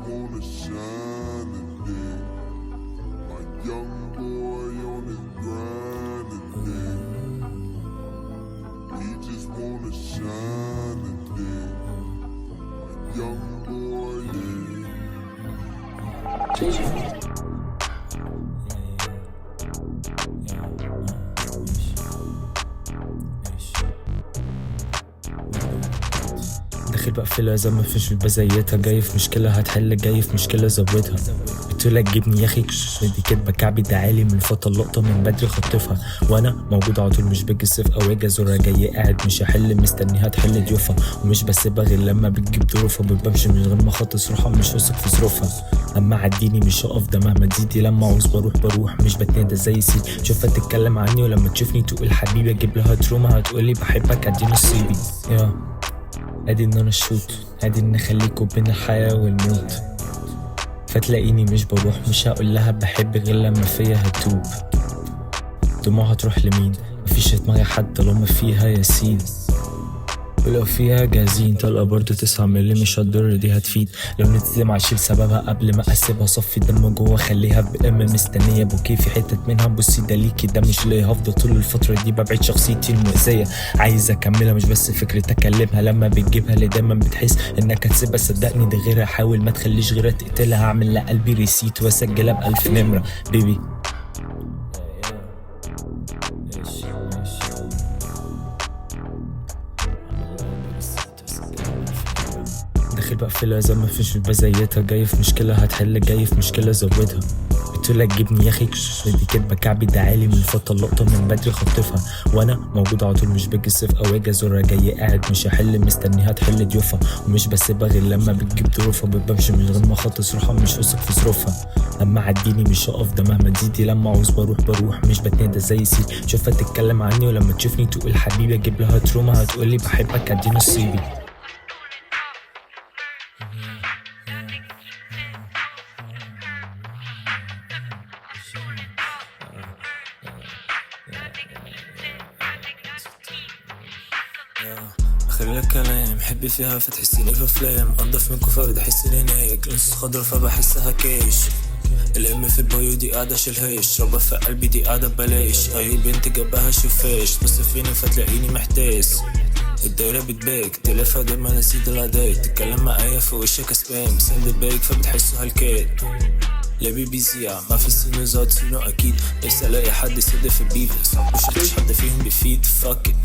wanna shine today. My young boy on his grind today. He just wanna shine today. My young boy, yeah. داخل بقفلها زي ما فيش بزيتها، جاي في مشكلة هتحل، جاي في مشكلة زودها. قلتلك جبني يا اخي دي كدبة، كعبي تعالي من الفوطة اللقطة من بدري خطفها، وانا موجود على طول مش باجي الصيف او اجي ازورها، جاي قاعد مش هحل مستنيها تحل ضيوفها، ومش بسيبها غير لما بتجيب ظروفها، بمشي من غير ما اخطس روحها، مش واثق في ظروفها. اما عديني مش هقف ده مهما تزيدي، لما عاوز بروح مش بتنادى زي سيد، شوفها تتكلم عني ولما تشوفني تقول حبيبي، اجيب لها تروما هتقولي بحبك ادي نصيبي. ادي ان انا الشوت، ادي ان اخليكوا بين الحياة والموت، فتلاقيني مش بروح، مش هقول لها بحب غير لما فيا هتوب. دموعها تروح لمين؟ مفيش دماغي حد طالما فيها ياسين، ولو فيها جاهزين طلقة برضو 9 مللي مش هتضر، دي هتفيد. لو نتلم عشيل سببها قبل ما اسيبها، صفي دم جوه خليها بقم مستنية بوكي في حتة منها، بصي ده ليكي ده مش ليا، هفضل طول الفترة دي ببعد شخصيتي المؤذية، عايز اكملها مش بس فكرة اكلمها، لما بتجيبها اللي دايما بتحس انك هتسيبها، صدقني دي غيرها، حاول ما تخليش غيرها تقتلها، هعمل لقلبي ريسيت واسجلها ب1000 نمرة بيبي. داخل بقفلها زي ما فيش بزيتها، جاي في مشكلة هتحل، جاي في مشكلة زودها. قلتلك جبني يا اخي دي كدبة، كعبي تعالي من الفوطة اللقطة من بدري خطفها، وانا موجود على طول مش باجي الصيف او اجي ازورها، جاي قاعد مش هحل مستنيها تحل ضيوفها، ومش بسيبها غير لما بتجيب ظروفها، بمشي من غير ما اخطس روحها، مش واثق في ظروفها. اما عديني مش هقف ده مهما تزيدي، لما عاوز بروح مش بتنادى زي سيد، شوفها تتكلم عني ولما تشوفني تقول حبيبي، اجيب لها تروما هتقولي بحبك ادي نصيبي. اخر الكلام حبي فيها فتحسيني في افلام، انضف منكم فبتحسيني نايك، لنص خضرا فبحسها كيش، الام في البايو دي قاعدة شيلهاش، ربا في قلبي دي قاعدة ببلاش، اي بنت جنبها شفاش، بس فيني فتلاقيني محتاس، الدايرة بتباك تلفها دايما نسيت العادات، تتكلم معايا في وشك سبام، سند باك فبتحسوا هالكات، لا بيزيع ما في سينوزات سينو اكيد، بس الاقي حد يسد في البيف، مش حد فيهم بيفيد فاك